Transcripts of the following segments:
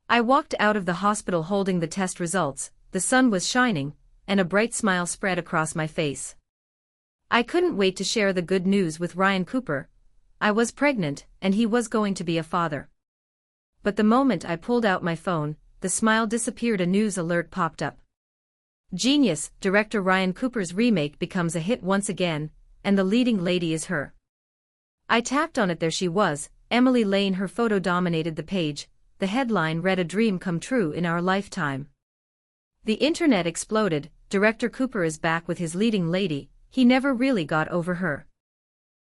I walked out of the hospital holding the test results. The sun was shining, and a bright smile spread across my face. I couldn't wait to share the good news with Ryan Cooper. I was pregnant, and he was going to be a father. But the moment I pulled out my phone, the smile disappeared. A news alert popped up. Genius, director Ryan Cooper's remake becomes a hit once again, and the leading lady is her. I tapped on it. There she was, Emily Lane. Her photo dominated the page. The headline read, "A dream come true in our lifetime." The internet exploded. Director Cooper is back with his leading lady. He never really got over her.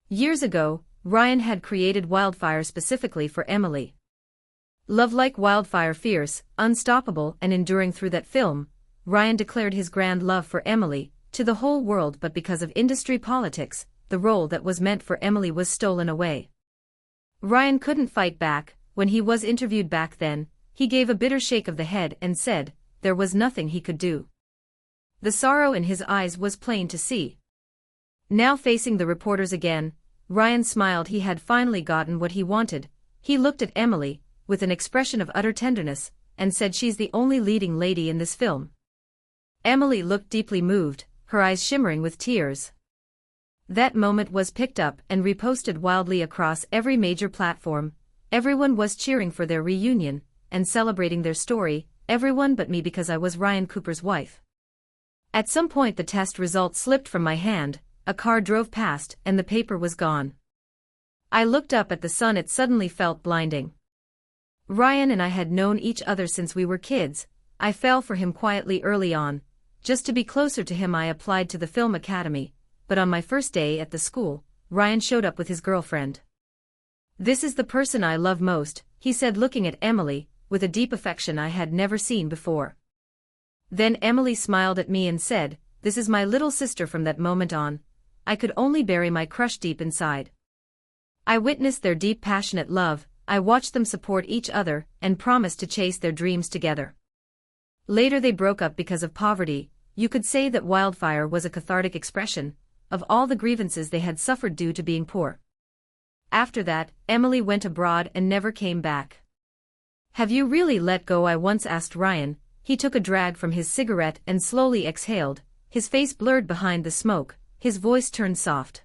Years ago, Ryan had created Wildfire specifically for Emily. Love like wildfire, fierce, unstoppable and enduring. Through that film, Ryan declared his grand love for Emily to the whole world, but because of industry politics, the role that was meant for Emily was stolen away. Ryan couldn't fight back. When he was interviewed back then, he gave a bitter shake of the head and said there was nothing he could do. The sorrow in his eyes was plain to see. Now facing the reporters again, Ryan smiled. He had finally gotten what he wanted. He looked at Emily with an expression of utter tenderness and said, "She's the only leading lady in this film." Emily looked deeply moved, her eyes shimmering with tears. That moment was picked up and reposted wildly across every major platform. Everyone was cheering for their reunion and celebrating their story, everyone but me, because I was Ryan Cooper's wife. At some point the test results slipped from my hand, a car drove past and the paper was gone. I looked up at the sun. It suddenly felt blinding. Ryan and I had known each other since we were kids. I fell for him quietly early on. Just to be closer to him I applied to the film academy, but on my first day at the school, Ryan showed up with his girlfriend. "This is the person I love most," he said, looking at Emily with a deep affection I had never seen before. Then Emily smiled at me and said, "This is my little sister." From that moment on, I could only bury my crush deep inside. I witnessed their deep, passionate love. I watched them support each other and promised to chase their dreams together. Later they broke up because of poverty. You could say that Wildfire was a cathartic expression of all the grievances they had suffered due to being poor. After that, Emily went abroad and never came back. "Have you really let go?" I once asked Ryan. He took a drag from his cigarette and slowly exhaled, his face blurred behind the smoke, his voice turned soft.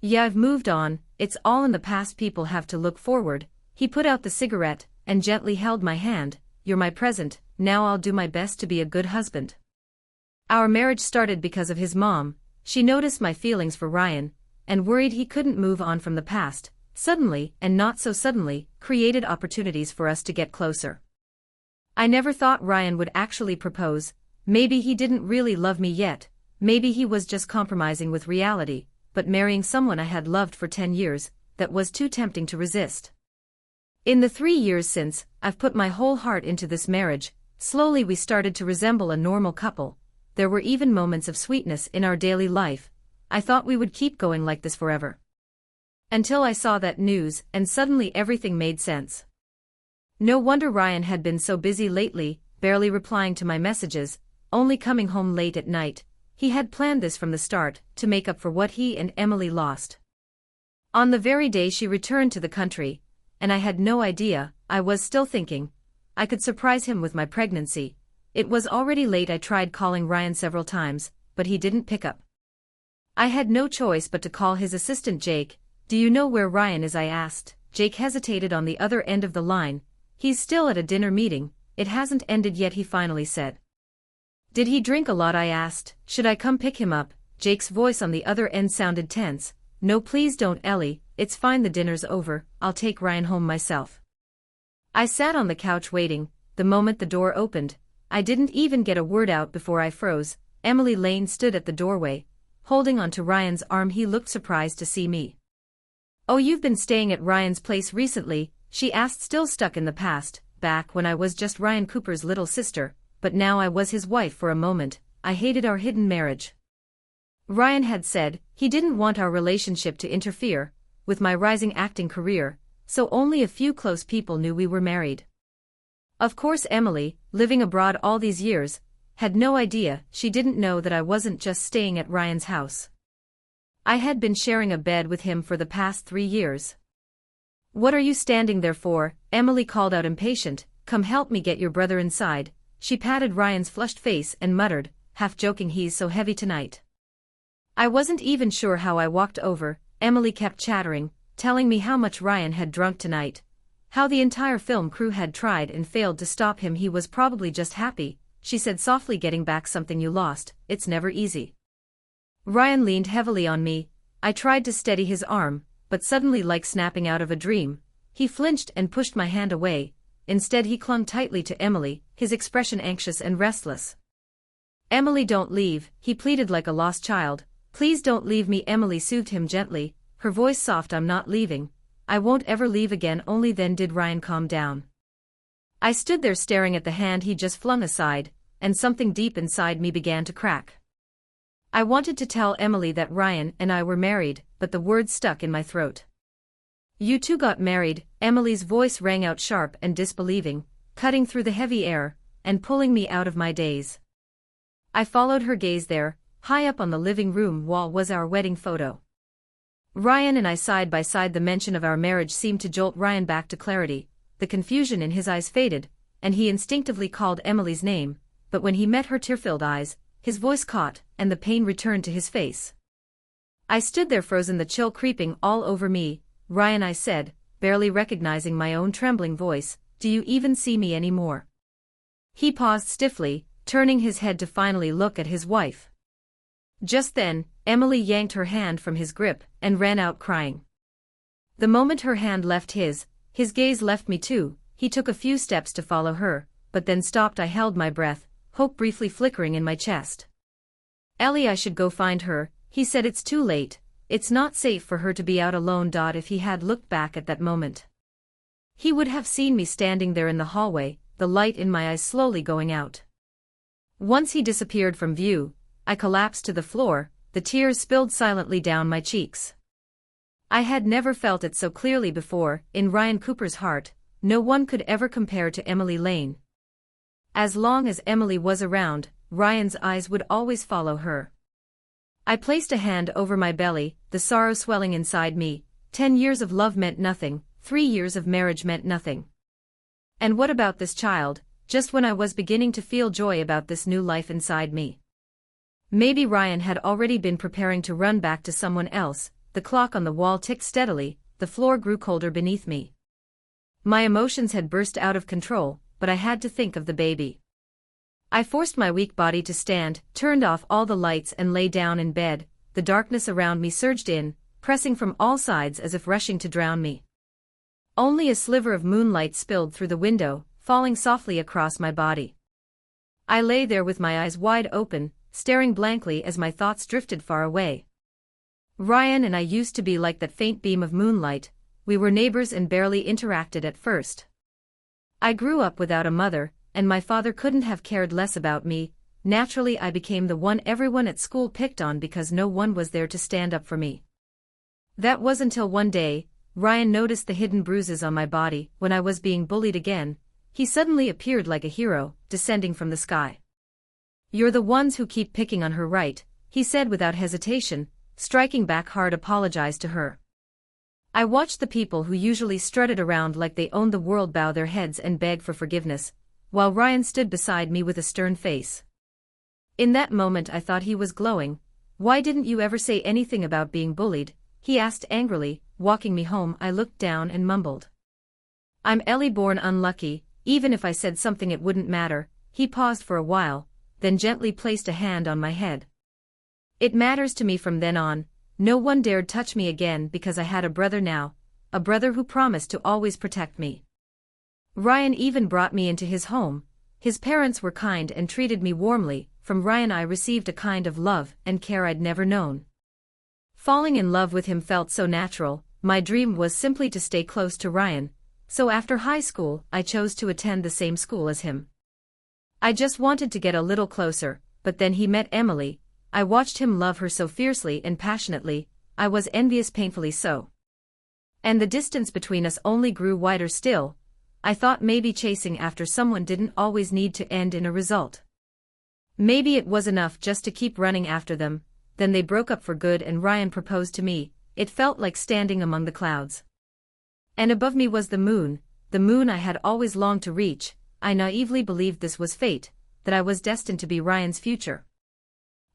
"Yeah, I've moved on. It's all in the past. People have to look forward." He put out the cigarette and gently held my hand. "You're my present. Now I'll do my best to be a good husband." Our marriage started because of his mom. She noticed my feelings for Ryan and worried he couldn't move on from the past. Suddenly, and not so suddenly, created opportunities for us to get closer. I never thought Ryan would actually propose. Maybe he didn't really love me yet. Maybe he was just compromising with reality, but marrying someone I had loved for 10 years, that was too tempting to resist. In the 3 years since, I've put my whole heart into this marriage. Slowly we started to resemble a normal couple. There were even moments of sweetness in our daily life. I thought we would keep going like this forever. Until I saw that news, and suddenly everything made sense. No wonder Ryan had been so busy lately, barely replying to my messages, only coming home late at night. He had planned this from the start, to make up for what he and Emily lost. On the very day she returned to the country, and I had no idea, I was still thinking I could surprise him with my pregnancy. It was already late. I tried calling Ryan several times, but he didn't pick up. I had no choice but to call his assistant Jake. "Do you know where Ryan is?" I asked. Jake hesitated on the other end of the line. "He's still at a dinner meeting. It hasn't ended yet," he finally said. "Did he drink a lot?" I asked. "Should I come pick him up?" Jake's voice on the other end sounded tense. "No, please don't, Ellie. It's fine. The dinner's over. I'll take Ryan home myself." I sat on the couch waiting. The moment the door opened, I didn't even get a word out before I froze. Emily Lane stood at the doorway, holding onto Ryan's arm. He looked surprised to see me. "Oh, you've been staying at Ryan's place recently?" she asked, still stuck in the past. Back when I was just Ryan Cooper's little sister, but now I was his wife. For a moment, I hated our hidden marriage. Ryan had said he didn't want our relationship to interfere with my rising acting career, so only a few close people knew we were married. Of course Emily, living abroad all these years, had no idea. She didn't know that I wasn't just staying at Ryan's house. I had been sharing a bed with him for the past 3 years. "What are you standing there for?" Emily called out, impatient. come help me get your brother inside." She patted Ryan's flushed face and muttered, half joking, "He's so heavy tonight." I wasn't even sure how I walked over. Emily kept chattering, telling me how much Ryan had drunk tonight, how the entire film crew had tried and failed to stop him. "He was probably just happy," she said softly, "getting back something you lost. It's never easy." Ryan leaned heavily on me. I tried to steady his arm, but suddenly, like snapping out of a dream, he flinched and pushed my hand away. Instead, he clung tightly to Emily, his expression anxious and restless. "Emily, don't leave," he pleaded like a lost child. "Please don't leave me." Emily soothed him gently, her voice soft. "I'm not leaving. I won't ever leave again." Only then did Ryan calm down. I stood there staring at the hand he just flung aside, and something deep inside me began to crack. I wanted to tell Emily that Ryan and I were married, but the words stuck in my throat. "You two got married?" Emily's voice rang out sharp and disbelieving, cutting through the heavy air, and pulling me out of my daze. I followed her gaze. There, high up on the living room wall, was our wedding photo. Ryan and I side by side. The mention of our marriage seemed to jolt Ryan back to clarity. The confusion in his eyes faded, and he instinctively called Emily's name, but when he met her tear-filled eyes, his voice caught, and the pain returned to his face. I stood there frozen, the chill creeping all over me. "Ryan," I said, barely recognizing my own trembling voice, "do you even see me anymore?" He paused stiffly, turning his head to finally look at his wife. Just then, Emily yanked her hand from his grip and ran out crying. The moment her hand left his gaze left me too. He took a few steps to follow her, but then stopped. I held my breath, hope briefly flickering in my chest. "Ellie, I should go find her," he said. "It's too late. It's not safe for her to be out alone." If he had looked back at that moment, he would have seen me standing there in the hallway, the light in my eyes slowly going out. Once he disappeared from view, I collapsed to the floor, the tears spilled silently down my cheeks. I had never felt it so clearly before. In Ryan Cooper's heart, no one could ever compare to Emily Lane. As long as Emily was around, Ryan's eyes would always follow her. I placed a hand over my belly, the sorrow swelling inside me. 10 years of love meant nothing, 3 years of marriage meant nothing. And what about this child, just when I was beginning to feel joy about this new life inside me? Maybe Ryan had already been preparing to run back to someone else. The clock on the wall ticked steadily, the floor grew colder beneath me. My emotions had burst out of control, but I had to think of the baby. I forced my weak body to stand, turned off all the lights and lay down in bed. The darkness around me surged in, pressing from all sides as if rushing to drown me. Only a sliver of moonlight spilled through the window, falling softly across my body. I lay there with my eyes wide open, staring blankly as my thoughts drifted far away. Ryan and I used to be like that faint beam of moonlight. We were neighbors and barely interacted at first. I grew up without a mother, and my father couldn't have cared less about me. Naturally, I became the one everyone at school picked on because no one was there to stand up for me. That was until one day, Ryan noticed the hidden bruises on my body. When I was being bullied again, he suddenly appeared like a hero, descending from the sky. "You're the ones who keep picking on her, right?" he said without hesitation, striking back hard. "Apologize to her." I watched the people who usually strutted around like they owned the world bow their heads and beg for forgiveness, while Ryan stood beside me with a stern face. In that moment I thought he was glowing. "Why didn't you ever say anything about being bullied?" he asked angrily, walking me home. I looked down and mumbled, "I'm Ellie, born unlucky. Even if I said something it wouldn't matter." He paused for a while, then gently placed a hand on my head. "It matters to me from then on. No one dared touch me again because I had a brother now, a brother who promised to always protect me. Ryan even brought me into his home. His parents were kind and treated me warmly. From Ryan I received a kind of love and care I'd never known. Falling in love with him felt so natural. My dream was simply to stay close to Ryan, so after high school I chose to attend the same school as him. I just wanted to get a little closer, but then he met Emily. I watched him love her so fiercely and passionately. I was envious, painfully so. And the distance between us only grew wider still. I thought maybe chasing after someone didn't always need to end in a result. Maybe it was enough just to keep running after them. Then they broke up for good and Ryan proposed to me. It felt like standing among the clouds. And above me was the moon I had always longed to reach. I naively believed this was fate, that I was destined to be Ryan's future.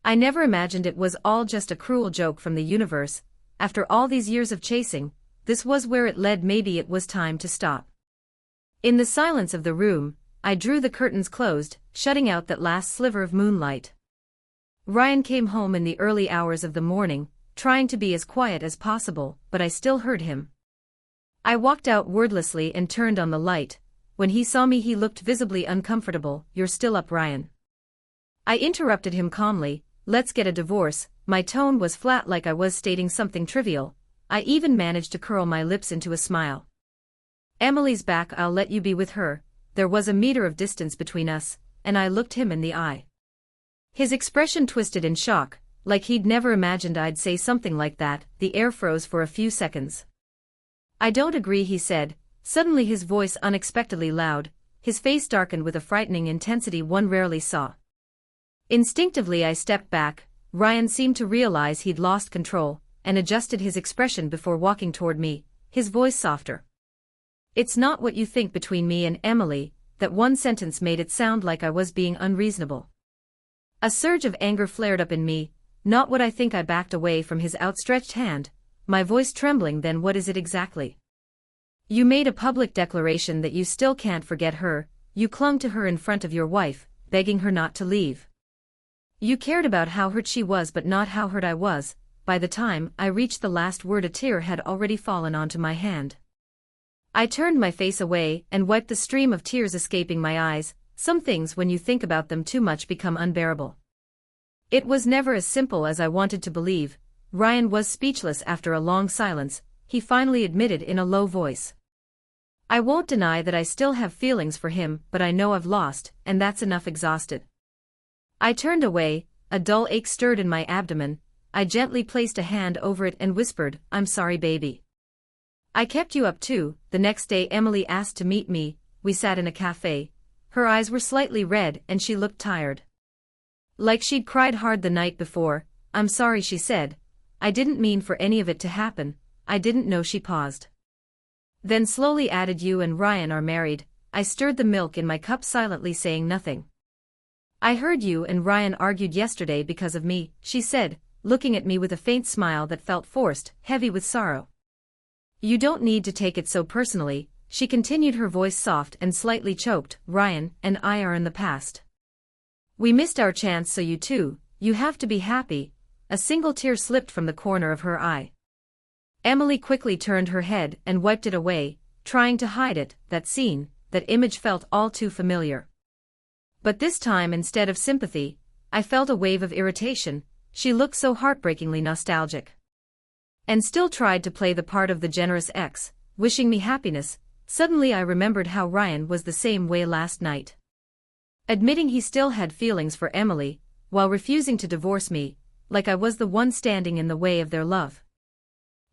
I never imagined it was all just a cruel joke from the universe. After all these years of chasing, this was where it led. Maybe it was time to stop. In the silence of the room, I drew the curtains closed, shutting out that last sliver of moonlight. Ryan came home in the early hours of the morning, trying to be as quiet as possible, but I still heard him. I walked out wordlessly and turned on the light. When he saw me, he looked visibly uncomfortable. "You're still up, Ryan?" I interrupted him calmly. "Let's get a divorce." My tone was flat, like I was stating something trivial. I even managed to curl my lips into a smile. "Emily's back, I'll let you be with her." There was a meter of distance between us, and I looked him in the eye. His expression twisted in shock, like he'd never imagined I'd say something like that. The air froze for a few seconds. "I don't agree," he said, suddenly his voice unexpectedly loud, his face darkened with a frightening intensity one rarely saw. Instinctively I stepped back. Ryan seemed to realize he'd lost control, and adjusted his expression before walking toward me, his voice softer. "It's not what you think between me and Emily." That one sentence made it sound like I was being unreasonable. A surge of anger flared up in me. "Not what I think." I backed away from his outstretched hand, my voice trembling. "Then what is it exactly? You made a public declaration that you still can't forget her. You clung to her in front of your wife, begging her not to leave. You cared about how hurt she was, but not how hurt I was." By the time I reached the last word, a tear had already fallen onto my hand. I turned my face away and wiped the stream of tears escaping my eyes. Some things, when you think about them too much, become unbearable. It was never as simple as I wanted to believe. Ryan was speechless after a long silence. He finally admitted in a low voice, "I won't deny that I still have feelings for him, but I know I've lost, and that's enough." Exhausted, I turned away. A dull ache stirred in my abdomen. I gently placed a hand over it and whispered, "I'm sorry, baby. I kept you up too." The next day Emily asked to meet me. We sat in a cafe. Her eyes were slightly red and she looked tired, like she'd cried hard the night before. "I'm sorry," she said. "I didn't mean for any of it to happen. I didn't know." She paused, then slowly added, "You and Ryan are married." I stirred the milk in my cup silently, saying nothing. "I heard you and Ryan argued yesterday because of me," she said, looking at me with a faint smile that felt forced, heavy with sorrow. "You don't need to take it so personally," she continued, her voice soft and slightly choked. "Ryan and I are in the past. We missed our chance, so you have to be happy." A single tear slipped from the corner of her eye. Emily quickly turned her head and wiped it away, trying to hide it. That scene, that image felt all too familiar. But this time, instead of sympathy, I felt a wave of irritation. She looked so heartbreakingly nostalgic, and still tried to play the part of the generous ex, wishing me happiness. Suddenly I remembered how Ryan was the same way last night, admitting he still had feelings for Emily, while refusing to divorce me, like I was the one standing in the way of their love.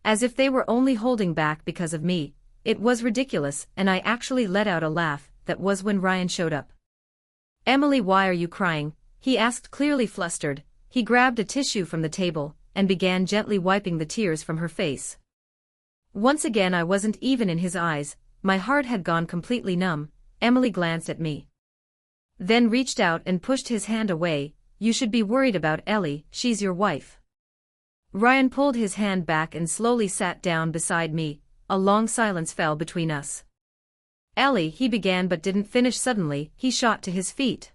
As if they were only holding back because of me. It was ridiculous, and I actually let out a laugh. That was when Ryan showed up. "Emily, why are you crying?" he asked, clearly flustered. He grabbed a tissue from the table and began gently wiping the tears from her face. Once again I wasn't even in his eyes. My heart had gone completely numb. Emily glanced at me, then reached out and pushed his hand away. "You should be worried about Ellie, she's your wife." Ryan pulled his hand back and slowly sat down beside me. A long silence fell between us. "Ellie," he began but didn't finish. Suddenly, he shot to his feet.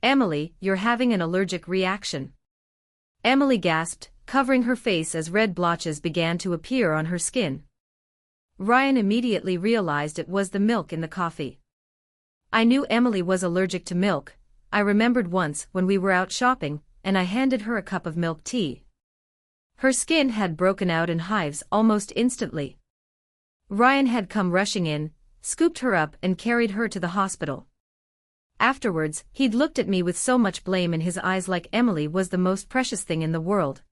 "Emily, you're having an allergic reaction." Emily gasped, covering her face as red blotches began to appear on her skin. Ryan immediately realized it was the milk in the coffee. I knew Emily was allergic to milk. I remembered once when we were out shopping, and I handed her a cup of milk tea. Her skin had broken out in hives almost instantly. Ryan had come rushing in, scooped her up and carried her to the hospital. Afterwards, he'd looked at me with so much blame in his eyes, like Emily was the most precious thing in the world.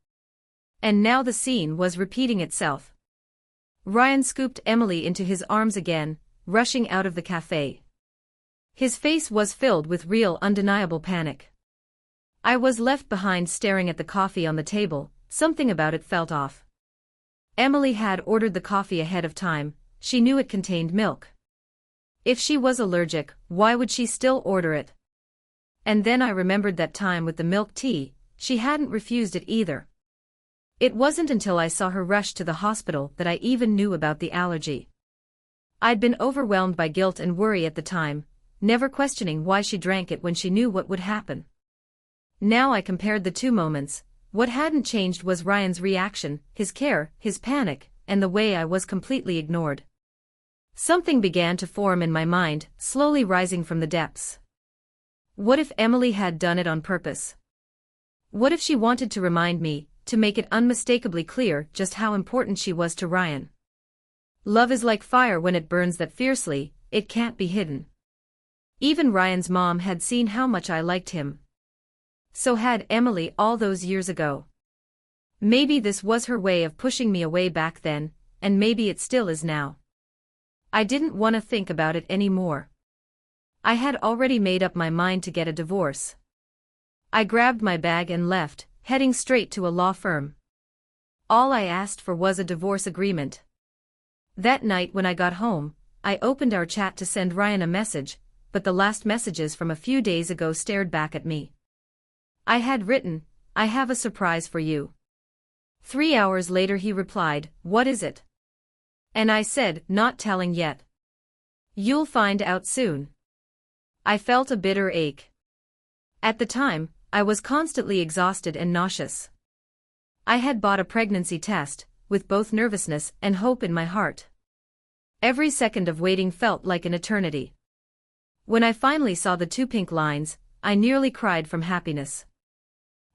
And now the scene was repeating itself. Ryan scooped Emily into his arms again, rushing out of the cafe. His face was filled with real, undeniable panic. I was left behind staring at the coffee on the table. Something about it felt off. Emily had ordered the coffee ahead of time. She knew it contained milk. If she was allergic, why would she still order it? And then I remembered that time with the milk tea, she hadn't refused it either. It wasn't until I saw her rush to the hospital that I even knew about the allergy. I'd been overwhelmed by guilt and worry at the time, never questioning why she drank it when she knew what would happen. Now I compared the two moments. What hadn't changed was Ryan's reaction, his care, his panic, and the way I was completely ignored. Something began to form in my mind, slowly rising from the depths. What if Emily had done it on purpose? What if she wanted to remind me, to make it unmistakably clear just how important she was to Ryan? Love is like fire when it burns that fiercely, it can't be hidden. Even Ryan's mom had seen how much I liked him. So had Emily all those years ago. Maybe this was her way of pushing me away back then, and maybe it still is now. I didn't want to think about it anymore. I had already made up my mind to get a divorce. I grabbed my bag and left, heading straight to a law firm. All I asked for was a divorce agreement. That night when I got home, I opened our chat to send Ryan a message, but the last messages from a few days ago stared back at me. I had written, "I have a surprise for you." 3 hours later he replied, "What is it?" And I said, "Not telling yet. You'll find out soon." I felt a bitter ache. At the time, I was constantly exhausted and nauseous. I had bought a pregnancy test, with both nervousness and hope in my heart. Every second of waiting felt like an eternity. When I finally saw the 2 pink lines, I nearly cried from happiness.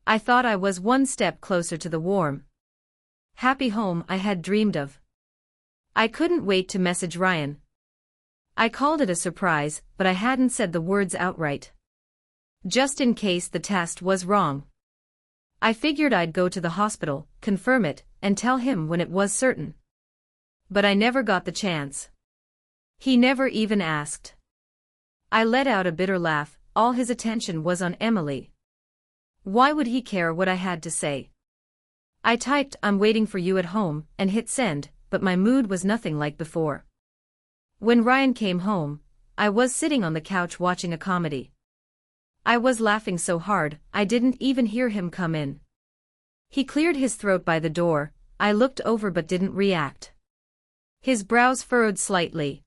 I thought I was one step closer to the warm, happy home I had dreamed of. I couldn't wait to message Ryan. I called it a surprise, but I hadn't said the words outright. Just in case the test was wrong. I figured I'd go to the hospital, confirm it, and tell him when it was certain. But I never got the chance. He never even asked. I let out a bitter laugh. All his attention was on Emily. Why would he care what I had to say? I typed, "I'm waiting for you at home," and hit send, but my mood was nothing like before. When Ryan came home, I was sitting on the couch watching a comedy. I was laughing so hard, I didn't even hear him come in. He cleared his throat by the door. I looked over but didn't react. His brows furrowed slightly.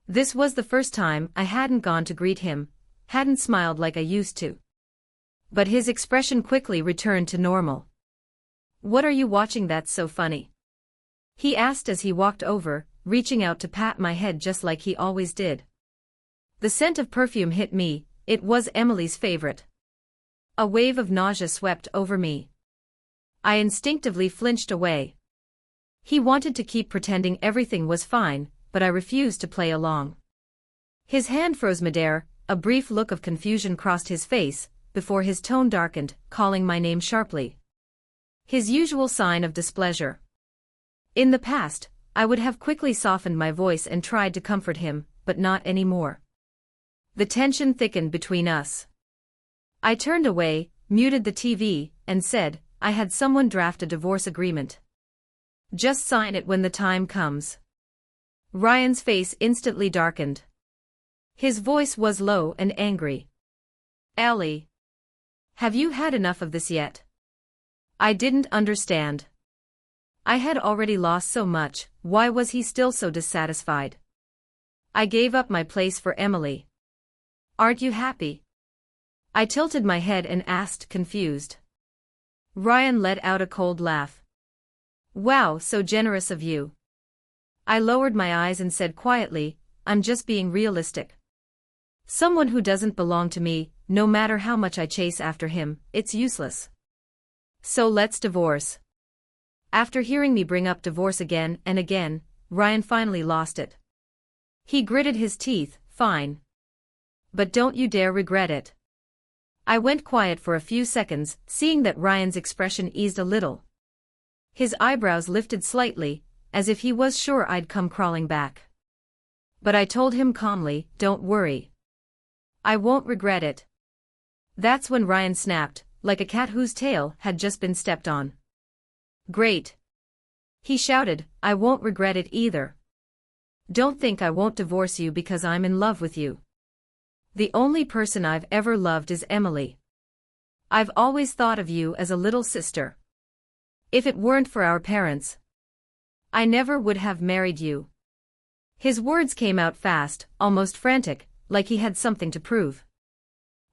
This was the first time I hadn't gone to greet him, hadn't smiled like I used to. But his expression quickly returned to normal. "What are you watching that's so funny?" he asked as he walked over, reaching out to pat my head just like he always did. The scent of perfume hit me. It was Emily's favorite. A wave of nausea swept over me. I instinctively flinched away. He wanted to keep pretending everything was fine, but I refused to play along. His hand froze midair, a brief look of confusion crossed his face, before his tone darkened, calling my name sharply. His usual sign of displeasure. In the past, I would have quickly softened my voice and tried to comfort him, but not anymore. The tension thickened between us. I turned away, muted the TV, and said, "I had someone draft a divorce agreement. Just sign it when the time comes." Ryan's face instantly darkened. His voice was low and angry. "Ellie, have you had enough of this yet?" I didn't understand. I had already lost so much, why was he still so dissatisfied? I gave up my place for Emily. "Aren't you happy?" I tilted my head and asked, confused. Ryan let out a cold laugh. "Wow, so generous of you." I lowered my eyes and said quietly, "I'm just being realistic. Someone who doesn't belong to me, no matter how much I chase after him, it's useless. So let's divorce." After hearing me bring up divorce again and again, Ryan finally lost it. He gritted his teeth, "Fine. But don't you dare regret it." I went quiet for a few seconds, seeing that Ryan's expression eased a little. His eyebrows lifted slightly, as if he was sure I'd come crawling back. But I told him calmly, "Don't worry. I won't regret it." That's when Ryan snapped, like a cat whose tail had just been stepped on. "Great!" he shouted, "I won't regret it either." Don't think I won't divorce you because I'm in love with you. The only person I've ever loved is Emily. I've always thought of you as a little sister. If it weren't for our parents, I never would have married you." His words came out fast, almost frantic, like he had something to prove.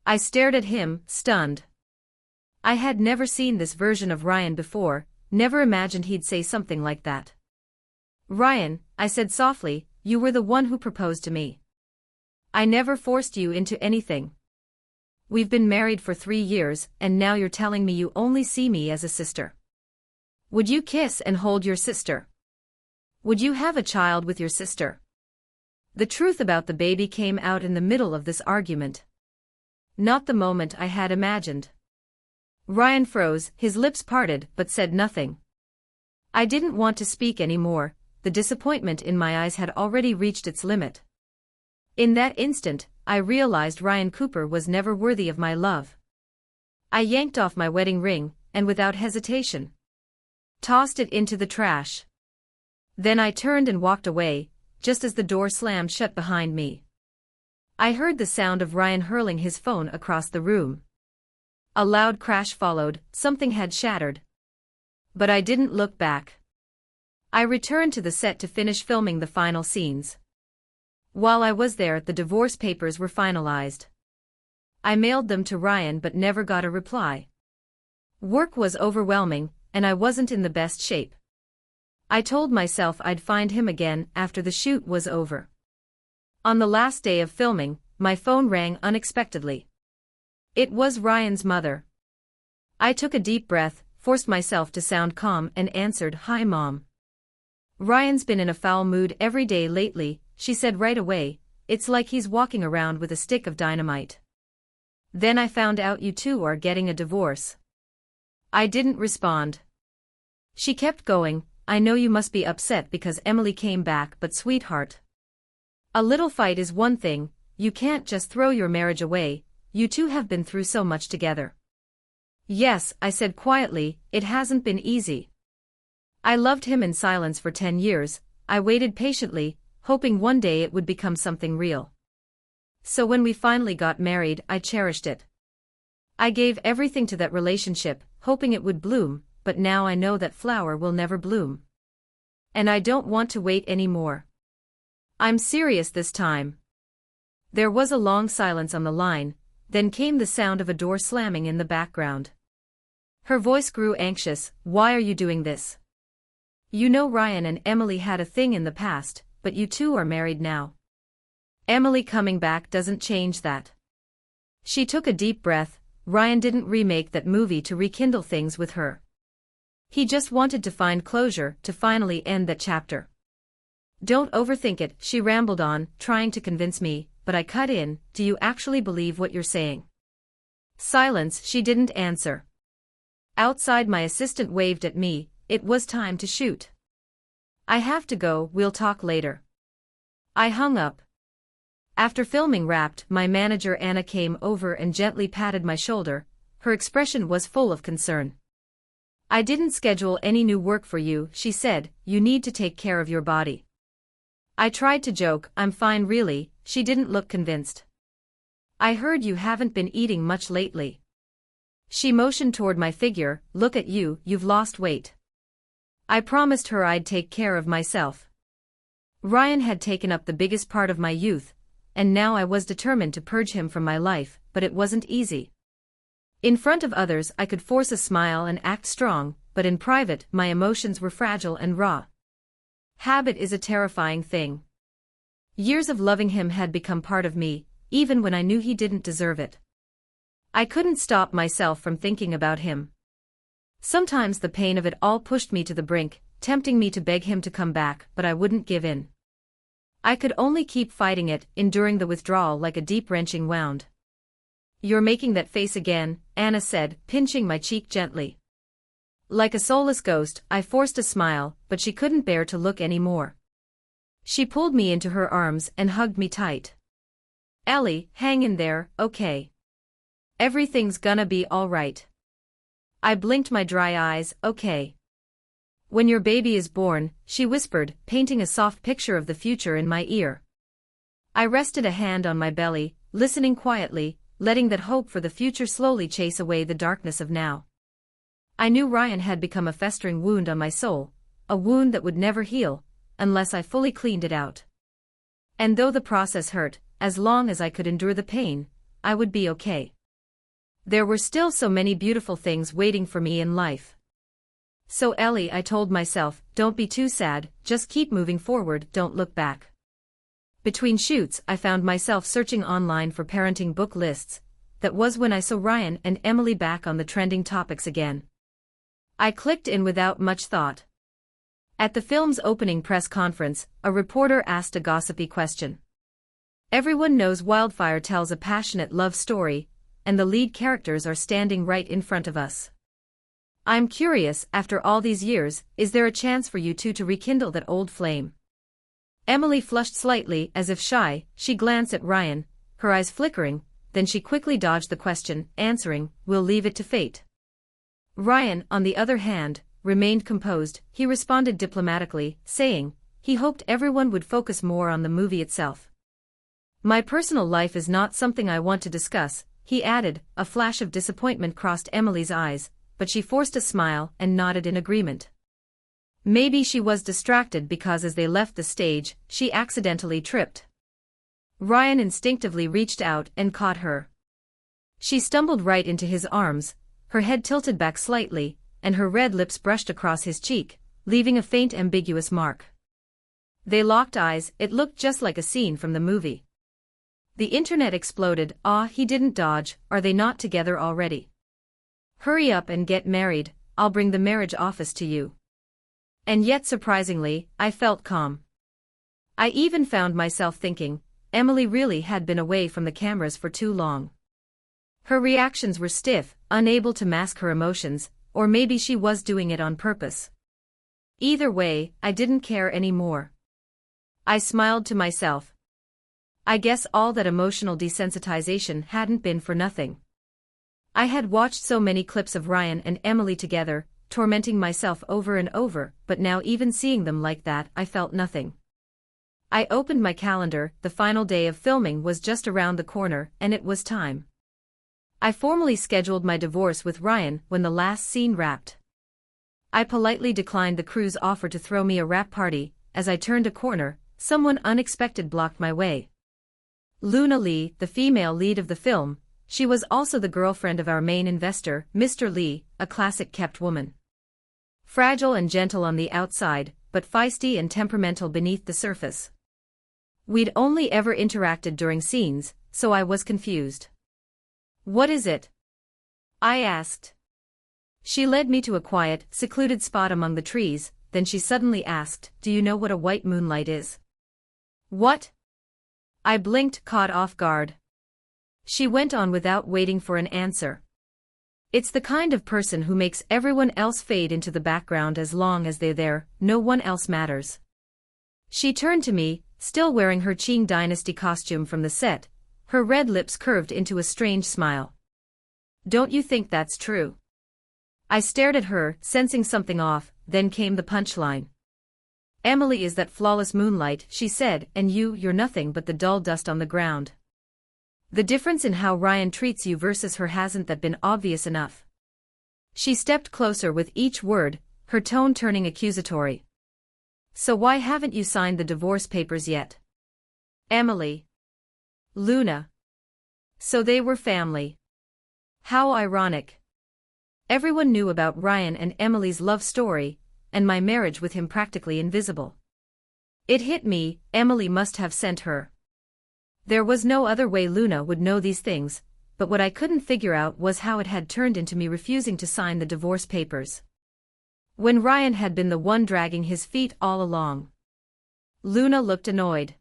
I stared at him, stunned. I had never seen this version of Ryan before, never imagined he'd say something like that. "Ryan," I said softly, "you were the one who proposed to me. I never forced you into anything. We've been married for 3 years, and now you're telling me you only see me as a sister. Would you kiss and hold your sister? Would you have a child with your sister?" The truth about the baby came out in the middle of this argument. Not the moment I had imagined. Ryan froze, his lips parted, but said nothing. I didn't want to speak anymore. The disappointment in my eyes had already reached its limit. In that instant, I realized Ryan Cooper was never worthy of my love. I yanked off my wedding ring, and without hesitation, tossed it into the trash. Then I turned and walked away, just as the door slammed shut behind me. I heard the sound of Ryan hurling his phone across the room. A loud crash followed, something had shattered. But I didn't look back. I returned to the set to finish filming the final scenes. While I was there, the divorce papers were finalized. I mailed them to Ryan but never got a reply. Work was overwhelming, and I wasn't in the best shape. I told myself I'd find him again after the shoot was over. On the last day of filming, my phone rang unexpectedly. It was Ryan's mother. I took a deep breath, forced myself to sound calm, and answered, "Hi, Mom. Ryan's been in a foul mood every day lately," she said right away. "It's like he's walking around with a stick of dynamite. Then I found out you two are getting a divorce." I didn't respond. She kept going, "I know you must be upset because Emily came back, but sweetheart, a little fight is one thing, you can't just throw your marriage away, you two have been through so much together." "Yes," I said quietly, "it hasn't been easy. I loved him in silence for 10 years, I waited patiently, hoping one day it would become something real. So when we finally got married, I cherished it. I gave everything to that relationship, hoping it would bloom, but now I know that flower will never bloom. And I don't want to wait anymore. I'm serious this time." There was a long silence on the line, then came the sound of a door slamming in the background. Her voice grew anxious. "Why are you doing this? You know Ryan and Emily had a thing in the past, but you two are married now. Emily coming back doesn't change that." She took a deep breath. Ryan didn't remake that movie to rekindle things with her. He just wanted to find closure, to finally end that chapter. "Don't overthink it," she rambled on, trying to convince me, but I cut in, "Do you actually believe what you're saying?" Silence. She didn't answer. Outside, my assistant waved at me. It was time to shoot. "I have to go, we'll talk later." I hung up. After filming wrapped, my manager Anna came over and gently patted my shoulder. Her expression was full of concern. "I didn't schedule any new work for you," she said. "You need to take care of your body." I tried to joke, "I'm fine really." She didn't look convinced. "I heard you haven't been eating much lately." She motioned toward my figure. "Look at you, you've lost weight." I promised her I'd take care of myself. Ryan had taken up the biggest part of my youth, and now I was determined to purge him from my life, but it wasn't easy. In front of others I could force a smile and act strong, but in private my emotions were fragile and raw. Habit is a terrifying thing. Years of loving him had become part of me, even when I knew he didn't deserve it. I couldn't stop myself from thinking about him. Sometimes the pain of it all pushed me to the brink, tempting me to beg him to come back, but I wouldn't give in. I could only keep fighting it, enduring the withdrawal like a deep wrenching wound. "You're making that face again," Anna said, pinching my cheek gently. Like a soulless ghost, I forced a smile, but she couldn't bear to look any more. She pulled me into her arms and hugged me tight. "Ellie, hang in there, okay? Everything's gonna be all right." I blinked my dry eyes. "Okay. When your baby is born, she whispered, painting a soft picture of the future in my ear. I rested a hand on my belly, listening quietly, letting that hope for the future slowly chase away the darkness of now. I knew Ryan had become a festering wound on my soul, a wound that would never heal, unless I fully cleaned it out. And though the process hurt, as long as I could endure the pain, I would be okay. There were still so many beautiful things waiting for me in life. So Ellie, I told myself, don't be too sad, just keep moving forward, don't look back. Between shoots, I found myself searching online for parenting book lists. That was when I saw Ryan and Emily back on the trending topics again. I clicked in without much thought. At the film's opening press conference, a reporter asked a gossipy question. Everyone knows Wildfire tells a passionate love story, and the lead characters are standing right in front of us. I'm curious, after all these years, is there a chance for you two to rekindle that old flame? Emily flushed slightly, as if shy. She glanced at Ryan, her eyes flickering, then she quickly dodged the question, answering, "We'll leave it to fate." Ryan, on the other hand, remained composed. He responded diplomatically, saying he hoped everyone would focus more on the movie itself. "My personal life is not something I want to discuss," he added. A flash of disappointment crossed Emily's eyes, but she forced a smile and nodded in agreement. Maybe she was distracted because as they left the stage, she accidentally tripped. Ryan instinctively reached out and caught her. She stumbled right into his arms, her head tilted back slightly, and her red lips brushed across his cheek, leaving a faint ambiguous mark. They locked eyes. It looked just like a scene from the movie. The internet exploded. "Ah, he didn't dodge, are they not together already? Hurry up and get married, I'll bring the marriage office to you." And yet surprisingly, I felt calm. I even found myself thinking, Emily really had been away from the cameras for too long. Her reactions were stiff, unable to mask her emotions, or maybe she was doing it on purpose. Either way, I didn't care anymore. I smiled to myself. I guess all that emotional desensitization hadn't been for nothing. I had watched so many clips of Ryan and Emily together, tormenting myself over and over, but now even seeing them like that, I felt nothing. I opened my calendar. The final day of filming was just around the corner, and it was time. I formally scheduled my divorce with Ryan when the last scene wrapped. I politely declined the crew's offer to throw me a wrap party. As I turned a corner, someone unexpected blocked my way. Luna Lee, the female lead of the film. She was also the girlfriend of our main investor, Mr. Lee, a classic-kept woman. Fragile and gentle on the outside, but feisty and temperamental beneath the surface. We'd only ever interacted during scenes, so I was confused. "What is it?" I asked. She led me to a quiet, secluded spot among the trees, then she suddenly asked, "Do you know what a white moonlight is?" "What?" I blinked, caught off guard. She went on without waiting for an answer. "It's the kind of person who makes everyone else fade into the background. As long as they're there, no one else matters." She turned to me, still wearing her Qing Dynasty costume from the set, her red lips curved into a strange smile. "Don't you think that's true?" I stared at her, sensing something off. Then came the punchline. "Emily is that flawless moonlight," she said, "and you're nothing but the dull dust on the ground. The difference in how Ryan treats you versus her, hasn't that been obvious enough?" She stepped closer with each word, her tone turning accusatory. "So why haven't you signed the divorce papers yet?" Emily. Luna. So they were family. How ironic. Everyone knew about Ryan and Emily's love story, and my marriage with him practically invisible. It hit me, Emily must have sent her. There was no other way Luna would know these things, but what I couldn't figure out was how it had turned into me refusing to sign the divorce papers, when Ryan had been the one dragging his feet all along. Luna looked annoyed.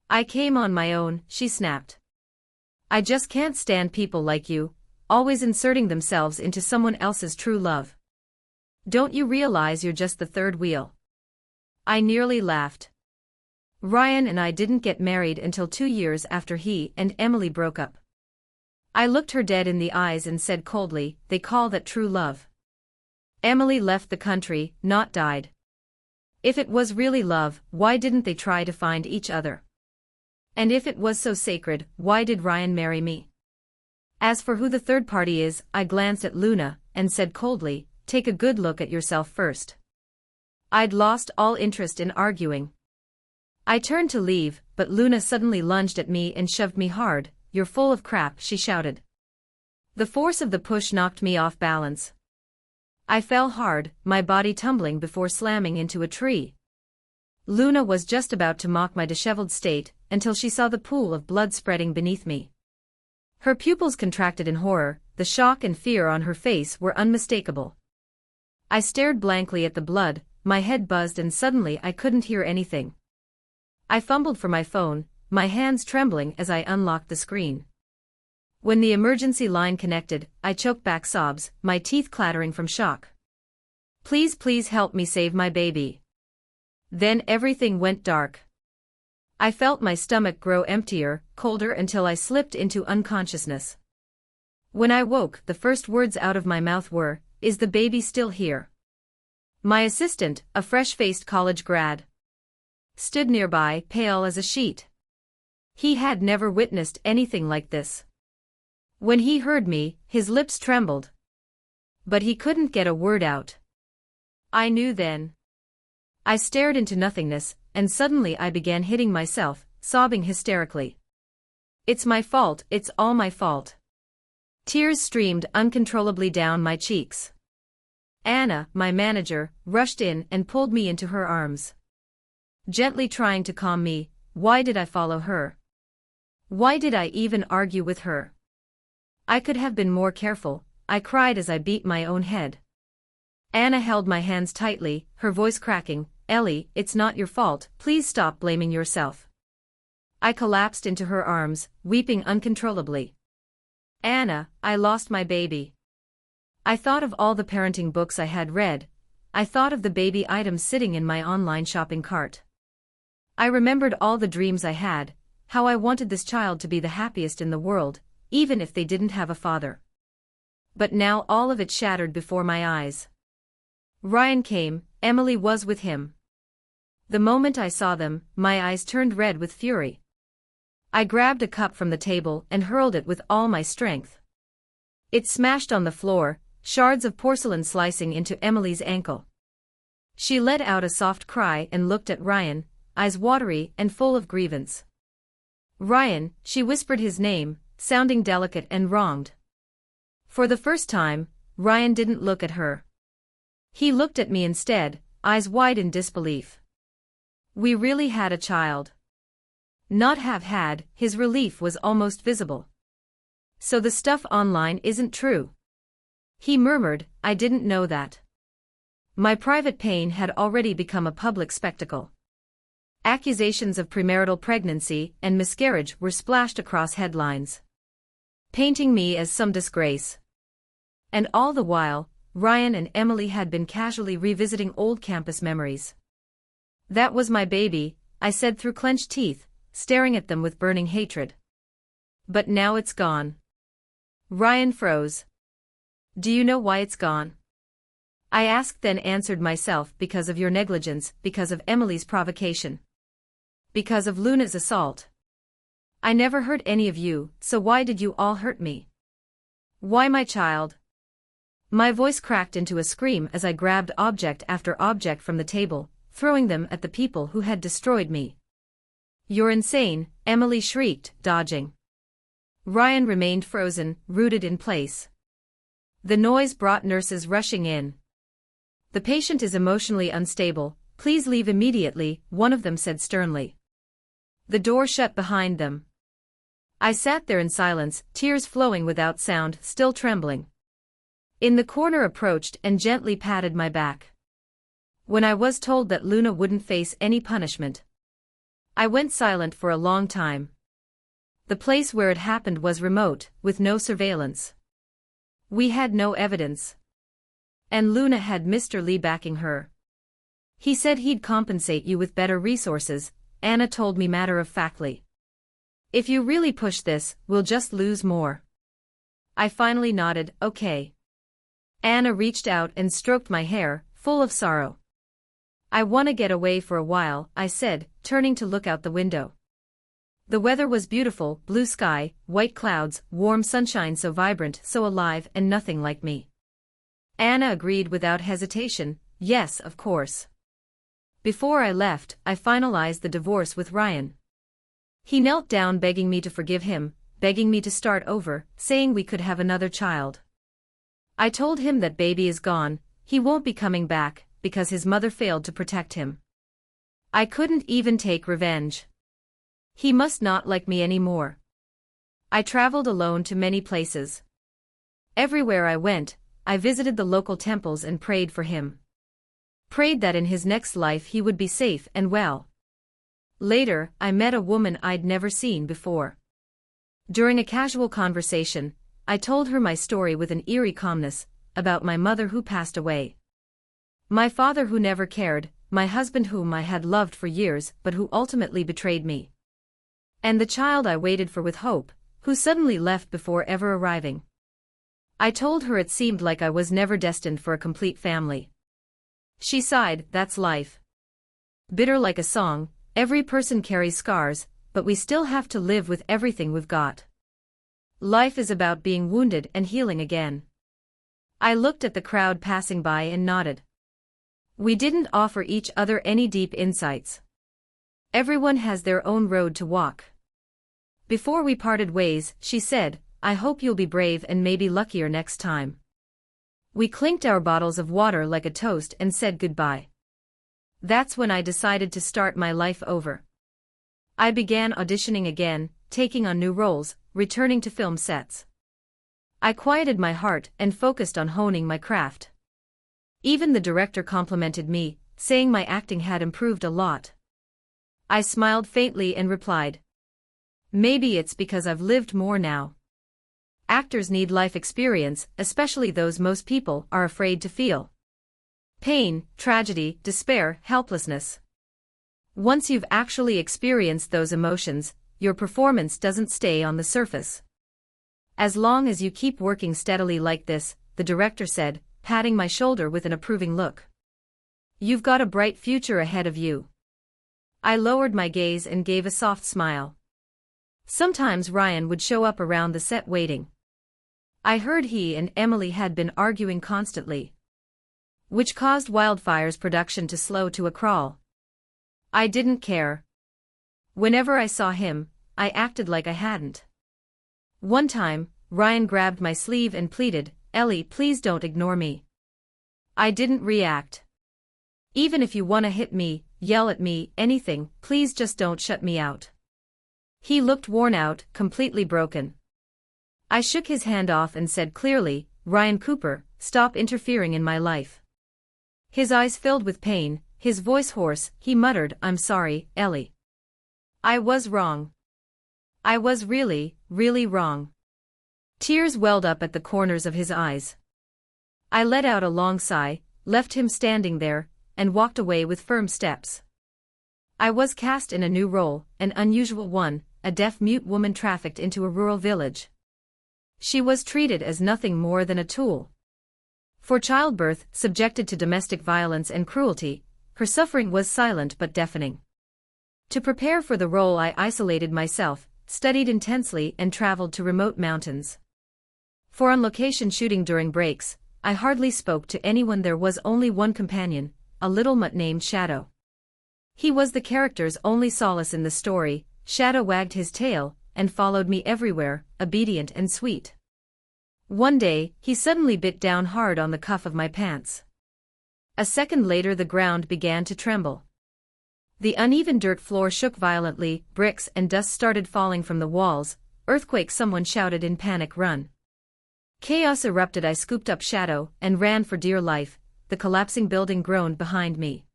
"I came on my own," she snapped. "I just can't stand people like you, always inserting themselves into someone else's true love. Don't you realize you're just the third wheel?" I nearly laughed. Ryan and I didn't get married until 2 years after he and Emily broke up. I looked her dead in the eyes and said coldly, "They call that true love." Emily left the country, not died. If it was really love, why didn't they try to find each other? And if it was so sacred, why did Ryan marry me? As for who the third party is, I glanced at Luna, and said coldly, take a good look at yourself first. I'd lost all interest in arguing. I turned to leave, but Luna suddenly lunged at me and shoved me hard. You're full of crap, she shouted. The force of the push knocked me off balance. I fell hard, my body tumbling before slamming into a tree. Luna was just about to mock my disheveled state, until she saw the pool of blood spreading beneath me. Her pupils contracted in horror, the shock and fear on her face were unmistakable. I stared blankly at the blood, my head buzzed and suddenly I couldn't hear anything. I fumbled for my phone, my hands trembling as I unlocked the screen. When the emergency line connected, I choked back sobs, my teeth clattering from shock. Please, please help me save my baby. Then everything went dark. I felt my stomach grow emptier, colder until I slipped into unconsciousness. When I woke, the first words out of my mouth were, "Is the baby still here?" My assistant, a fresh-faced college grad, stood nearby, pale as a sheet. He had never witnessed anything like this. When he heard me, his lips trembled. But he couldn't get a word out. I knew then. I stared into nothingness, and suddenly I began hitting myself, sobbing hysterically. It's my fault, it's all my fault. Tears streamed uncontrollably down my cheeks. Anna, my manager, rushed in and pulled me into her arms. Gently trying to calm me, why did I follow her? Why did I even argue with her? I could have been more careful, I cried as I beat my own head. Anna held my hands tightly, her voice cracking, Ellie, it's not your fault, please stop blaming yourself. I collapsed into her arms, weeping uncontrollably. Anna, I lost my baby. I thought of all the parenting books I had read. I thought of the baby items sitting in my online shopping cart. I remembered all the dreams I had, how I wanted this child to be the happiest in the world, even if they didn't have a father. But now all of it shattered before my eyes. Ryan came, Emily was with him. The moment I saw them, my eyes turned red with fury. I grabbed a cup from the table and hurled it with all my strength. It smashed on the floor, shards of porcelain slicing into Emily's ankle. She let out a soft cry and looked at Ryan, eyes watery and full of grievance. Ryan, she whispered his name, sounding delicate and wronged. For the first time, Ryan didn't look at her. He looked at me instead, eyes wide in disbelief. We really had a child. Not have had, his relief was almost visible. So the stuff online isn't true. He murmured, I didn't know that. My private pain had already become a public spectacle. Accusations of premarital pregnancy and miscarriage were splashed across headlines, painting me as some disgrace. And all the while, Ryan and Emily had been casually revisiting old campus memories. That was my baby, I said through clenched teeth, staring at them with burning hatred. But now it's gone. Ryan froze. Do you know why it's gone? I asked, then answered myself, because of your negligence, because of Emily's provocation. Because of Luna's assault. I never hurt any of you, so why did you all hurt me? Why my child? My voice cracked into a scream as I grabbed object after object from the table, throwing them at the people who had destroyed me. You're insane, Emily shrieked, dodging. Ryan remained frozen, rooted in place. The noise brought nurses rushing in. The patient is emotionally unstable, please leave immediately, one of them said sternly. The door shut behind them. I sat there in silence, tears flowing without sound, still trembling. In the corner approached and gently patted my back. When I was told that Luna wouldn't face any punishment, I went silent for a long time. The place where it happened was remote, with no surveillance. We had no evidence. And Luna had Mr. Lee backing her. He said he'd compensate you with better resources, Anna told me matter-of-factly. If you really push this, we'll just lose more. I finally nodded, okay. Anna reached out and stroked my hair, full of sorrow. I want to get away for a while, I said, turning to look out the window. The weather was beautiful, blue sky, white clouds, warm sunshine, so vibrant, so alive, and nothing like me. Anna agreed without hesitation, yes, of course. Before I left, I finalized the divorce with Ryan. He knelt down begging me to forgive him, begging me to start over, saying we could have another child. I told him that baby is gone, he won't be coming back, because his mother failed to protect him. I couldn't even take revenge. He must not like me anymore. I traveled alone to many places. Everywhere I went, I visited the local temples and prayed for him. Prayed that in his next life he would be safe and well. Later, I met a woman I'd never seen before. During a casual conversation, I told her my story with an eerie calmness, about my mother who passed away. My father who never cared, my husband whom I had loved for years but who ultimately betrayed me. And the child I waited for with hope, who suddenly left before ever arriving. I told her it seemed like I was never destined for a complete family. She sighed, that's life. Bitter like a song, every person carries scars, but we still have to live with everything we've got. Life is about being wounded and healing again. I looked at the crowd passing by and nodded. We didn't offer each other any deep insights. Everyone has their own road to walk. Before we parted ways, she said, I hope you'll be brave and maybe luckier next time. We clinked our bottles of water like a toast and said goodbye. That's when I decided to start my life over. I began auditioning again, taking on new roles, returning to film sets. I quieted my heart and focused on honing my craft. Even the director complimented me, saying my acting had improved a lot. I smiled faintly and replied, maybe it's because I've lived more now. Actors need life experience, especially those most people are afraid to feel. Pain, tragedy, despair, helplessness. Once you've actually experienced those emotions, your performance doesn't stay on the surface. As long as you keep working steadily like this, the director said, patting my shoulder with an approving look. You've got a bright future ahead of you. I lowered my gaze and gave a soft smile. Sometimes Ryan would show up around the set waiting. I heard he and Emily had been arguing constantly, which caused Wildfire's production to slow to a crawl. I didn't care. Whenever I saw him, I acted like I hadn't. One time, Ryan grabbed my sleeve and pleaded, Ellie, please don't ignore me. I didn't react. Even if you want to hit me, yell at me, anything, please just don't shut me out. He looked worn out, completely broken. I shook his hand off and said clearly, Ryan Cooper, stop interfering in my life. His eyes filled with pain, his voice hoarse, he muttered, I'm sorry, Ellie. I was wrong. I was really, really wrong. Tears welled up at the corners of his eyes. I let out a long sigh, left him standing there, and walked away with firm steps. I was cast in a new role, an unusual one, a deaf-mute woman trafficked into a rural village. She was treated as nothing more than a tool. For childbirth, subjected to domestic violence and cruelty, her suffering was silent but deafening. To prepare for the role, I isolated myself, studied intensely, and traveled to remote mountains. For on-location shooting during breaks, I hardly spoke to anyone. There was only one companion, a little mutt named Shadow. He was the character's only solace in the story. Shadow wagged his tail, and followed me everywhere, obedient and sweet. One day, he suddenly bit down hard on the cuff of my pants. A second later the ground began to tremble. The uneven dirt floor shook violently, bricks and dust started falling from the walls. Earthquake, someone shouted in panic, run. Chaos erupted. I scooped up Shadow, and ran for dear life. The collapsing building groaned behind me.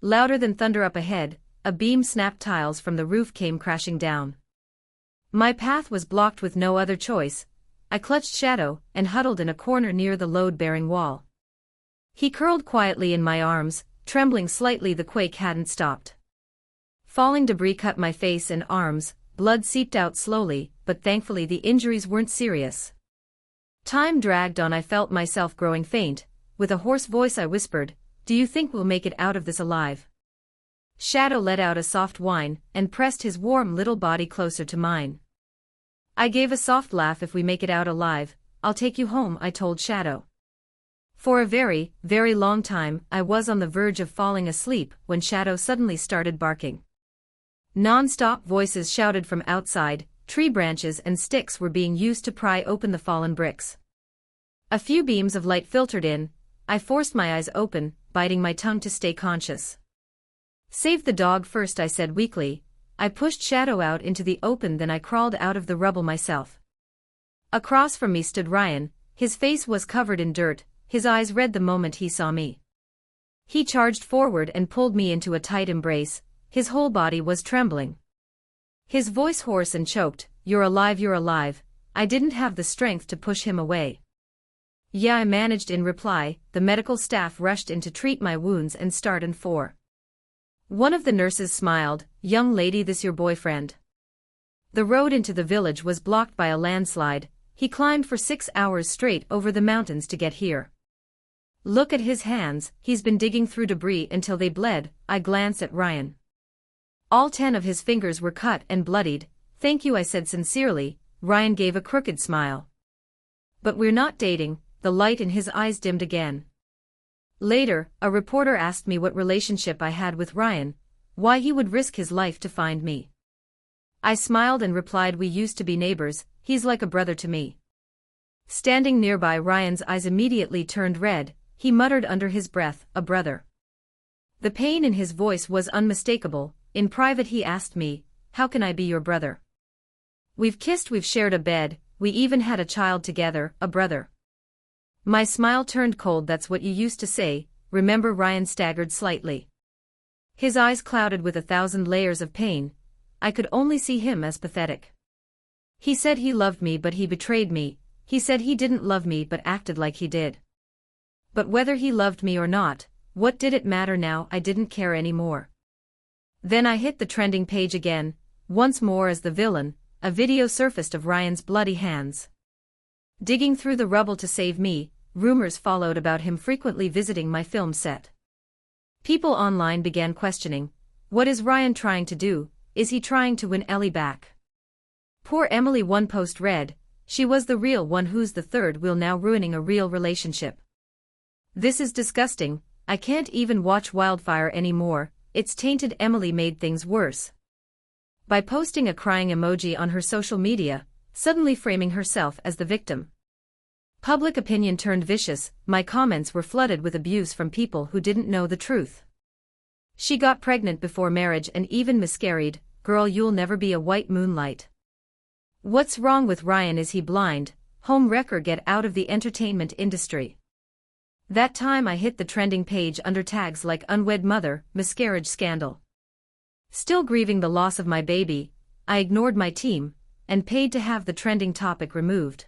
Louder than thunder up ahead, a beam snapped, tiles from the roof came crashing down. My path was blocked. With no other choice, I clutched Shadow, and huddled in a corner near the load-bearing wall. He curled quietly in my arms, trembling slightly. The quake hadn't stopped. Falling debris cut my face and arms, blood seeped out slowly, but thankfully the injuries weren't serious. Time dragged on. I felt myself growing faint. With a hoarse voice I whispered, "Do you think we'll make it out of this alive?" Shadow let out a soft whine, and pressed his warm little body closer to mine. I gave a soft laugh. "If we make it out alive, I'll take you home," I told Shadow. For a very, very long time, I was on the verge of falling asleep when Shadow suddenly started barking. Non-stop voices shouted from outside, tree branches and sticks were being used to pry open the fallen bricks. A few beams of light filtered in. I forced my eyes open, biting my tongue to stay conscious. "Save the dog first," I said weakly. I pushed Shadow out into the open, then I crawled out of the rubble myself. Across from me stood Ryan. His face was covered in dirt, his eyes red the moment he saw me. He charged forward and pulled me into a tight embrace. His whole body was trembling. His voice hoarse and choked, "You're alive, you're alive." I didn't have the strength to push him away. "Yeah," I managed in reply. The medical staff rushed in to treat my wounds and start on 4. One of the nurses smiled, "Young lady, this your boyfriend?" The road into the village was blocked by a landslide. He climbed for 6 hours straight over the mountains to get here. "Look at his hands, he's been digging through debris until they bled." I glanced at Ryan. All 10 of his fingers were cut and bloodied. "Thank you," I said sincerely. Ryan gave a crooked smile. "But we're not dating." The light in his eyes dimmed again. Later, a reporter asked me what relationship I had with Ryan, why he would risk his life to find me. I smiled and replied, "We used to be neighbors, he's like a brother to me." Standing nearby, Ryan's eyes immediately turned red. He muttered under his breath, "A brother." The pain in his voice was unmistakable. In private he asked me, "How can I be your brother? We've kissed, we've shared a bed, we even had a child together, a brother." My smile turned cold. "That's what you used to say, remember?" Ryan staggered slightly. His eyes clouded with 1,000 layers of pain. I could only see him as pathetic. "He said he loved me but he betrayed me. He said he didn't love me but acted like he did. But whether he loved me or not, what did it matter now? I didn't care anymore." Then I hit the trending page again, once more as the villain. A video surfaced of Ryan's bloody hands digging through the rubble to save me. Rumors followed about him frequently visiting my film set. People online began questioning, "What is Ryan trying to do? Is he trying to win Ellie back?" Poor Emily, one post read. "She was the real one, who's the third wheel now, ruining a real relationship. This is disgusting. I can't even watch Wildfire anymore, it's tainted." Emily made things worse by posting a crying emoji on her social media, suddenly framing herself as the victim. Public opinion turned vicious. My comments were flooded with abuse from people who didn't know the truth. "She got pregnant before marriage and even miscarried. Girl, you'll never be a white moonlight. What's wrong with Ryan? Is he blind? Home wrecker, get out of the entertainment industry." That time I hit the trending page under tags like "unwed mother, miscarriage scandal." Still grieving the loss of my baby, I ignored my team and paid to have the trending topic removed.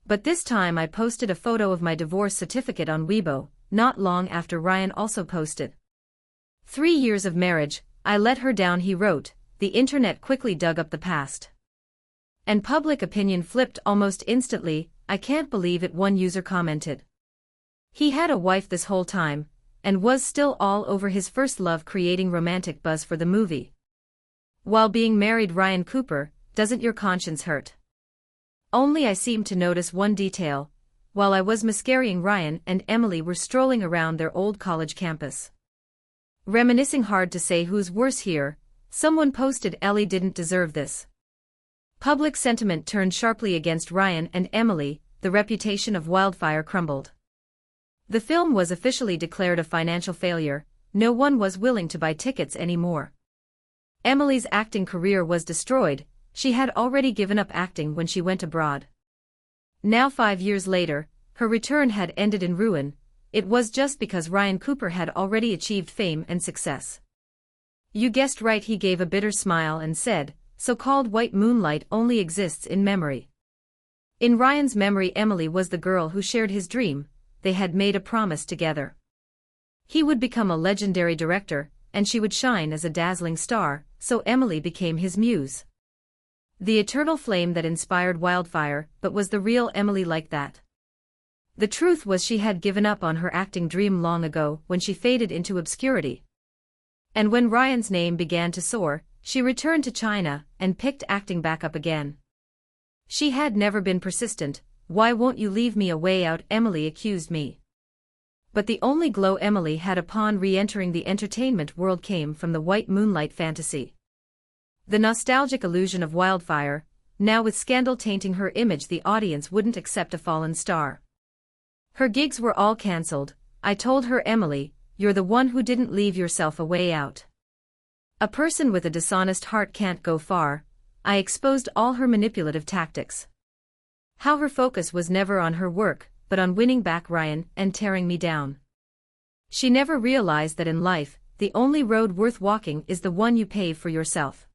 But this time I posted a photo of my divorce certificate on Weibo, not long after Ryan also posted. 3 years of marriage, I let her down, he wrote. The internet quickly dug up the past. And public opinion flipped almost instantly. "I can't believe it," one user commented. "He had a wife this whole time, and was still all over his first love, creating romantic buzz for the movie. While being married, Ryan Cooper, doesn't your conscience hurt?" Only I seemed to notice one detail. While I was miscarrying, Ryan and Emily were strolling around their old college campus. Reminiscing. Hard to say who's worse here. Someone posted, "Ellie didn't deserve this." Public sentiment turned sharply against Ryan and Emily. The reputation of Wildfire crumbled. The film was officially declared a financial failure. No one was willing to buy tickets anymore. Emily's acting career was destroyed. She had already given up acting when she went abroad. Now 5 years later, her return had ended in ruin. It was just because Ryan Cooper had already achieved fame and success. You guessed right, he gave a bitter smile and said, "So-called white moonlight only exists in memory." In Ryan's memory, Emily was the girl who shared his dream. They had made a promise together. He would become a legendary director, and she would shine as a dazzling star, so Emily became his muse. The eternal flame that inspired wildfire, but was the real Emily like that? The truth was she had given up on her acting dream long ago when she faded into obscurity. And when Ryan's name began to soar, she returned to China and picked acting back up again. She had never been persistent. "Why won't you leave me a way out?" Emily accused me. But the only glow Emily had upon re-entering the entertainment world came from the white moonlight fantasy. The nostalgic illusion of wildfire. Now with scandal tainting her image, the audience wouldn't accept a fallen star. Her gigs were all cancelled. I told her, "Emily, you're the one who didn't leave yourself a way out. A person with a dishonest heart can't go far." I exposed all her manipulative tactics. How her focus was never on her work, but on winning back Ryan and tearing me down. She never realized that in life, the only road worth walking is the one you pave for yourself.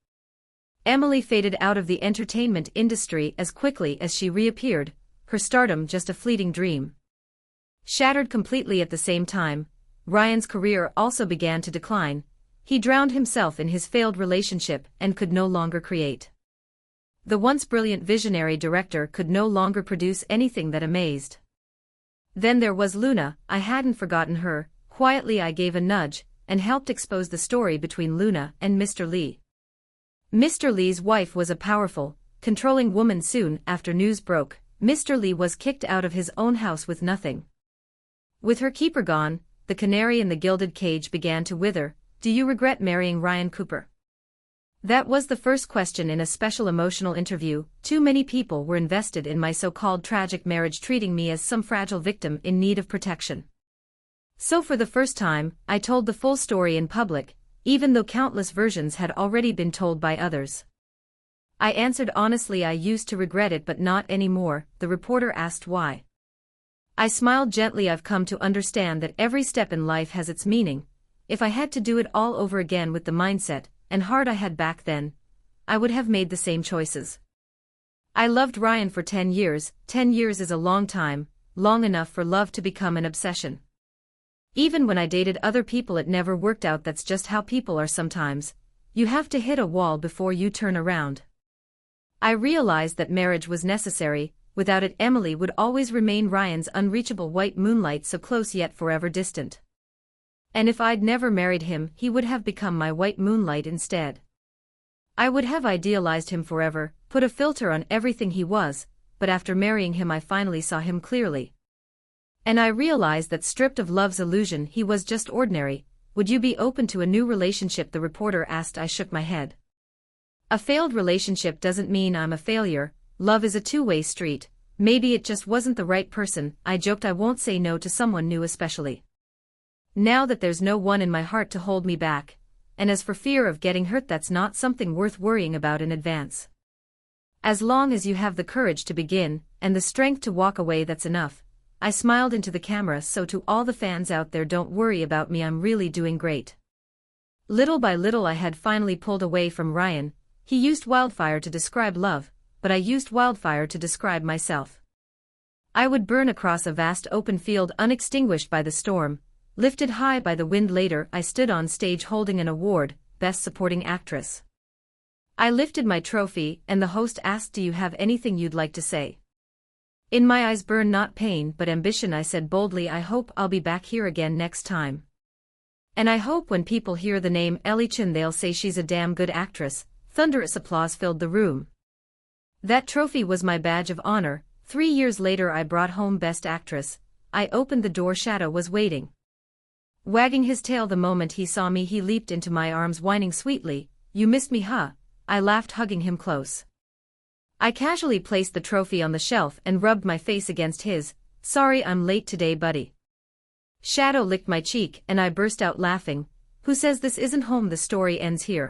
Emily faded out of the entertainment industry as quickly as she reappeared, her stardom just a fleeting dream. Shattered completely at the same time, Ryan's career also began to decline. He drowned himself in his failed relationship and could no longer create. The once brilliant visionary director could no longer produce anything that amazed. Then there was Luna. I hadn't forgotten her. Quietly I gave a nudge and helped expose the story between Luna and Mr. Lee. Mr. Lee's wife was a powerful, controlling woman. Soon after news broke, Mr. Lee was kicked out of his own house with nothing. With her keeper gone, the canary in the gilded cage began to wither. "Do you regret marrying Ryan Cooper?" That was the first question in a special emotional interview. Too many people were invested in my so-called tragic marriage, treating me as some fragile victim in need of protection. So for the first time, I told the full story in public, even though countless versions had already been told by others. I answered honestly, "I used to regret it but not anymore." The reporter asked why. I smiled gently. "I've come to understand that every step in life has its meaning. If I had to do it all over again with the mindset and heart I had back then, I would have made the same choices." I loved Ryan for 10 years. 10 years is a long time, long enough for love to become an obsession. Even when I dated other people, it never worked out. That's just how people are sometimes. You have to hit a wall before you turn around. I realized that marriage was necessary. Without it, Emily would always remain Ryan's unreachable white moonlight, so close yet forever distant. And if I'd never married him, he would have become my white moonlight instead. I would have idealized him forever, put a filter on everything he was, but after marrying him I finally saw him clearly. And I realized that stripped of love's illusion, he was just ordinary. "Would you be open to a new relationship?" the reporter asked. I shook my head. A failed relationship doesn't mean I'm a failure. Love is a two-way street. Maybe it just wasn't the right person. I joked. I won't say no to someone new, especially now that there's no one in my heart to hold me back. And as for fear of getting hurt, that's not something worth worrying about in advance. As long as you have the courage to begin, and the strength to walk away, that's enough. I smiled into the camera. So to all the fans out there, don't worry about me, I'm really doing great. Little by little I had finally pulled away from Ryan. He used wildfire to describe love, but I used wildfire to describe myself. I would burn across a vast open field, unextinguished by the storm, lifted high by the wind. Later I stood on stage holding an award, Best Supporting Actress. I lifted my trophy, and the host asked, "Do you have anything you'd like to say?" In my eyes burned not pain but ambition. I said boldly, "I hope I'll be back here again next time. And I hope when people hear the name Ellie Chin they'll say she's a damn good actress." Thunderous applause filled the room. That trophy was my badge of honor. 3 years later I brought home Best Actress. I opened the door. Shadow was waiting. Wagging his tail the moment he saw me, he leaped into my arms whining sweetly, "You missed me, huh?" I laughed, hugging him close. I casually placed the trophy on the shelf and rubbed my face against his. "Sorry I'm late today, buddy." Shadow licked my cheek and I burst out laughing. "Who says this isn't home?" The story ends here.